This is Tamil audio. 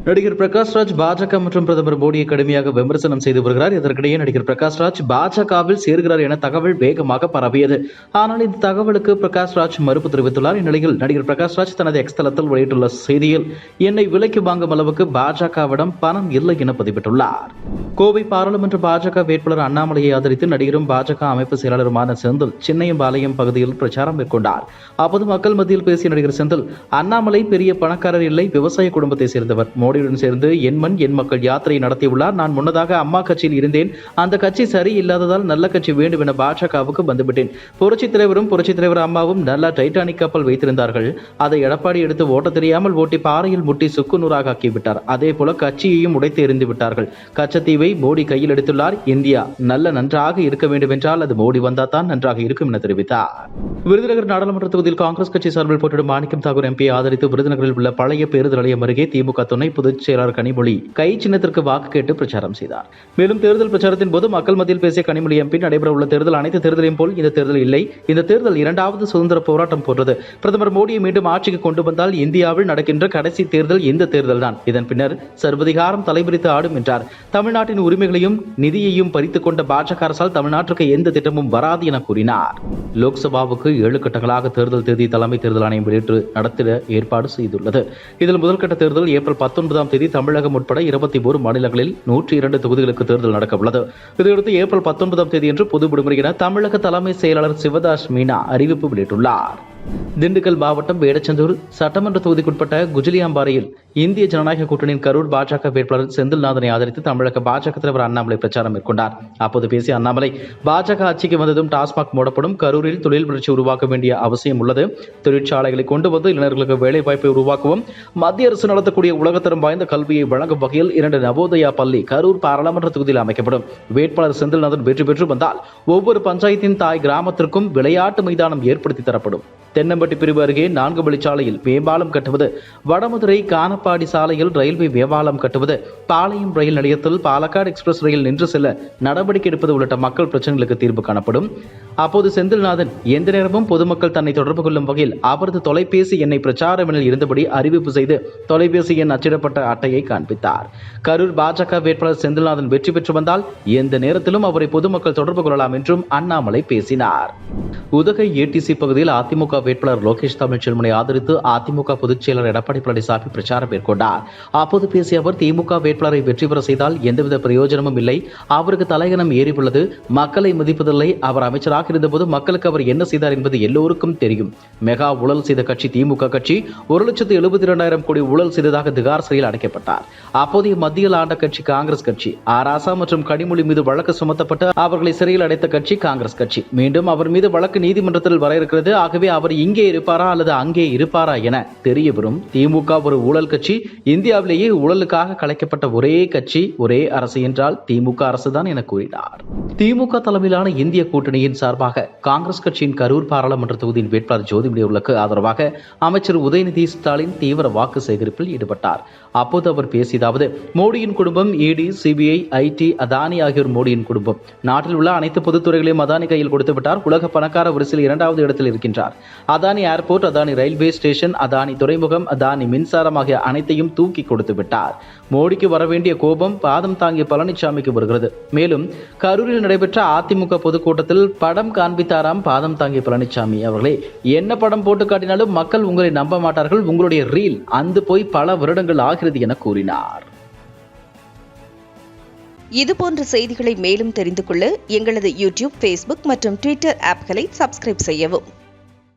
நடிகர் பிரகாஷ்ராஜ் பாஜக மற்றும் பிரதமர் மோடியை கடுமையாக விமர்சனம் செய்து வருகிறார். இதற்கிடையே நடிகர் பிரகாஷ்ராஜ் பாஜகவில் சேர்கிறார் என தகவல் வேகமாக பரவியது. ஆனால் இந்த தகவலுக்கு பிரகாஷ்ராஜ் மறுப்பு தெரிவித்துள்ளார். இந்நிலையில் நடிகர் பிரகாஷ்ராஜ் தனது எக்ஸ் தளத்தில் வெளியிட்டுள்ள செய்தியில், என்னை விலைக்கு வாங்கும் அளவுக்கு பாஜகவிடம் பணம் இல்லை என பதிவிட்டுள்ளார். கோவை பாராளுமன்ற பாஜக வேட்பாளர் அண்ணாமலையை ஆதரித்து நடிகரும் பாஜக அமைப்பு செயலாளருமான செந்தில் சின்னையம்பாளையம் பகுதியில் பிரச்சாரம் மேற்கொண்டார். அப்போது மக்கள் மத்தியில் பேசிய நடிகர் செந்தில், அண்ணாமலை பெரிய பணக்காரர் இல்லை, விவசாய குடும்பத்தை சேர்ந்தவர். மோடியுடன் சேர்ந்து என் மண் என் மக்கள் யாத்திரை நடத்தியுள்ளார். நான் முன்னதாக அம்மா கட்சியில் இருந்தேன். அந்த கட்சி சரி இல்லாததால் நல்ல கட்சி வேண்டும் என பாஜகவுக்கு வந்துவிட்டேன். புரட்சித் தலைவர் அம்மாவும் நல்ல டைட்டானிக் கப்பல் வைத்திருந்தார்கள். அதை எடப்பாடி எடுத்து ஓட்ட தெரியாமல் ஓட்டி பாறையில் முட்டி சுக்குநூறாக ஆக்கிவிட்டார். அதே போல கட்சியையும் உடைத்து எறிந்து விட்டார்கள். கச்சத்தீவை மோடி கையில் எடுத்துள்ளார். இந்தியா நன்றாக இருக்க வேண்டும் என்றால் அது மோடி வந்தால் தான் நன்றாக இருக்கும் என தெரிவித்தார். விருதுநகர் நாடாளுமன்ற தொகுதியில் காங்கிரஸ் கட்சி சார்பில் போட்டியிடும் மாணிக்கம் தாக்கூர் எம்பியை ஆதரித்து விருதுநகரில் உள்ள பழைய பேருந்து நிலையம் அருகே திமுக துணை பொதுச் செயலாளர் கனிமொழி கை சின்னத்திற்கு வாக்கு கேட்டு பிரச்சாரம் செய்தார். மேலும் தேர்தல் பிரச்சாரத்தின் போது மக்கள் மத்தியில் பேசிய கனிமொழி எம்பி, நடைபெற உள்ள தேர்தல் அனைத்து தேர்தலையும் போல் இந்த தேர்தல் இல்லை. இந்த தேர்தல் இரண்டாவது சுதந்திர போராட்டம் போன்றது. பிரதமர் மோடியை மீண்டும் ஆட்சிக்கு கொண்டு வந்தால் இந்தியாவில் நடக்கின்ற கடைசி தேர்தல் இந்த தேர்தல் தான். இதன் பின்னர் சர்வதிகாரம் தலைபிரித்து ஆடும் என்றார். தமிழ்நாட்டின் உரிமைகளையும் நிதியையும் பறித்துக் கொண்ட பாஜக அரசால் தமிழ்நாட்டுக்கு எந்த திட்டமும் வராது என கூறினார். லோக்சபாவுக்கு 7 கட்டங்களாக தேர்தல் தேதி தலைமை தேர்தல் ஆணையம் வெளியிட்டு நடத்திட ஏற்பாடு செய்துள்ளது. இதில் முதல் கட்ட தேர்தல் ஏப்ரல் 19ஆம் தேதி தமிழகம் உட்பட 21 மாநிலங்களில் 102 தொகுதிகளுக்கு தேர்தல் நடக்க உள்ளது. இதையடுத்து ஏப்ரல் 19ஆம் தேதி என்று பொது விடுமுறை என தமிழக தலைமை செயலாளர் சிவதாஸ் மீனா அறிவிப்பு வெளியிட்டுள்ளார். திண்டுக்கல் மாவட்டம் வேடச்சந்தூர் சட்டமன்ற தொகுதிக்குட்பட்ட குஜிலியாம்பாறையில் இந்திய ஜனநாயக கூட்டணியின் கரூர் பாஜக வேட்பாளர் செந்தில்நாதனை ஆதரித்து தமிழக பாஜக தலைவர் அண்ணாமலை பிரச்சாரம் மேற்கொண்டார். அப்போது பேசிய அண்ணாமலை, பாஜக ஆட்சிக்கு வந்ததும் டாஸ்மாக் மூடப்படும். கரூரில் தொழில் வளர்ச்சி உருவாக்க வேண்டிய அவசியம் உள்ளது. தொழிற்சாலைகளை கொண்டு வந்து இளைஞர்களுக்கு வேலை வாய்ப்பை உருவாக்கவும், மத்திய அரசு நடத்தக்கூடிய உலகத்தரம் வாய்ந்த கல்வியை வழங்கும் வகையில் 2 நவோதயா பள்ளி கரூர் பாராளுமன்ற தொகுதியில் அமைக்கப்படும். வேட்பாளர் செந்தில்நாதன் வெற்றி பெற்று வந்தால் ஒவ்வொரு பஞ்சாயத்தின் தாய் கிராமத்திற்கும் விளையாட்டு மைதானம் ஏற்படுத்தி தரப்படும். தென்னம்பட்டி பிரிவு அருகே 4 வழிச்சாலையில் மேம்பாலம் கட்டுவது, வடமதுரை கானப்பாடி சாலையில் ரயில்வே மேம்பாலம் கட்டுவது, பாளையம் ரயில் நிலையத்தில் பாலக்காடு எக்ஸ்பிரஸ் ரயில் நின்று செல்ல நடவடிக்கை எடுப்பது உள்ளிட்ட மக்கள் பிரச்சனைகளுக்கு தீர்வு காணப்படும். அப்போது செந்தில்நாதன் எந்த நேரமும் பொதுமக்கள் தன்னை தொடர்பு கொள்ளும் வகையில் அவரது தொலைபேசி எண்ணை பிரச்சார எண்ணில் இருந்தபடி அறிவிப்பு செய்து தொலைபேசி எண் அச்சிடப்பட்ட அட்டையை காண்பித்தார். கரூர் பாஜக வேட்பாளர் செந்தில்நாதன் வெற்றி பெற்று வந்தால் எந்த நேரத்திலும் அவரை பொதுமக்கள் தொடர்பு கொள்ளலாம் என்றும் அண்ணாமலை பேசினார். உதகை ஏடிசி பகுதியில் அதிமுக வேட்பாளர் லோகேஷ் தமிழ்ச்செல்வனை ஆதரித்து அதிமுக பொதுச் செயலர் எடப்பாடி பழனிசாமி பிரச்சாரம் மேற்கொண்டார். அப்போது பேசிய அவர், திமுக வேட்பாளரை வெற்றி பெற செய்தால் எந்தவித பிரயோஜனமும் இல்லை. அவருக்கு தலைகணம் ஏறியுள்ளது. மக்களை மதிப்பதில்லை. அவர் அமைச்சராக இருந்தபோது மக்களுக்கு அவர் என்ன செய்தார் என்பது எல்லோருக்கும் தெரியும். மெகா ஊழல் செய்த கட்சி திமுக கட்சி. 1,72,000 கோடி ஊழல் செய்ததாக திகார் சிறையில் அடைக்கப்பட்டார். அப்போதைய மத்தியில் ஆண்ட கட்சி காங்கிரஸ் கட்சி. ஆராசா மற்றும் கனிமொழி மீது வழக்கு சுமத்தப்பட்டு அவர்களை சிறையில் அடைத்த கட்சி காங்கிரஸ் கட்சி. மீண்டும் அவர் மீது வழக்கு நீதிமன்றத்தில் வர இருக்கிறது. ஆகவே அவர் இங்கே இருப்பாரா அல்லது அங்கே இருப்பாரா என தெரிய வரும். திமுக ஒரு ஊழல் கட்சி. இந்தியாவிலேயே ஊழலுக்காக கலைக்கப்பட்ட ஒரே கட்சி, ஒரே அரசு என்றால் திமுக அரசுதான் என கூறினார். திமுக தலைமையிலான இந்திய கூட்டணியின் சார்பாக காங்கிரஸ் கட்சியின் கரூர் பாராளுமன்ற தொகுதியின் வேட்பாளர் ஜோதிமணியவர்களுக்கு ஆதரவாக அமைச்சர் உதயநிதி ஸ்டாலின் தீவிர வாக்கு சேகரிப்பில் ஈடுபட்டார். அப்போது அவர் பேசியதாவது, மோடியின் குடும்பம் இடி, சிபிஐ, ஐடி, அதானி ஆகியோர் மோடியின் குடும்பம். நாட்டில் உள்ள அனைத்து பொதுத்துறைகளையும் அதானி கையில் கொடுத்து விட்டார். உலக பணக்கார வரிசையில் 2வது இடத்தில் இருக்கின்றார். Adani airport, Adani railway station, Adani துறைமுகம், அதானி மின்சாரம் ஆகிய அனைத்தையும் தூக்கி கொடுத்து விட்டார். மோடிக்கு வரவேண்டிய கோபம் பாதம் தாங்கிய பழனிசாமிக்கு வருகிறது. மேலும் கரூரில் நடைபெற்ற அதிமுக பொதுக்கூட்டத்தில் படம் காண்பித்தாராம் பாதம் தாங்கிய பழனிசாமி அவர்களே. என்ன படம் போட்டு காட்டினாலும் மக்கள் உங்களை நம்ப மாட்டார்கள். உங்களுடைய ரீல் அந்து போய் பல வருடங்கள் ஆகிறது என கூறினார். இதுபோன்ற செய்திகளை மேலும் தெரிந்து கொள்ள எங்களது யூடியூப், ஃபேஸ்புக் மற்றும் ட்விட்டர் ஆப்களை சப்ஸ்கிரைப் செய்யவும்.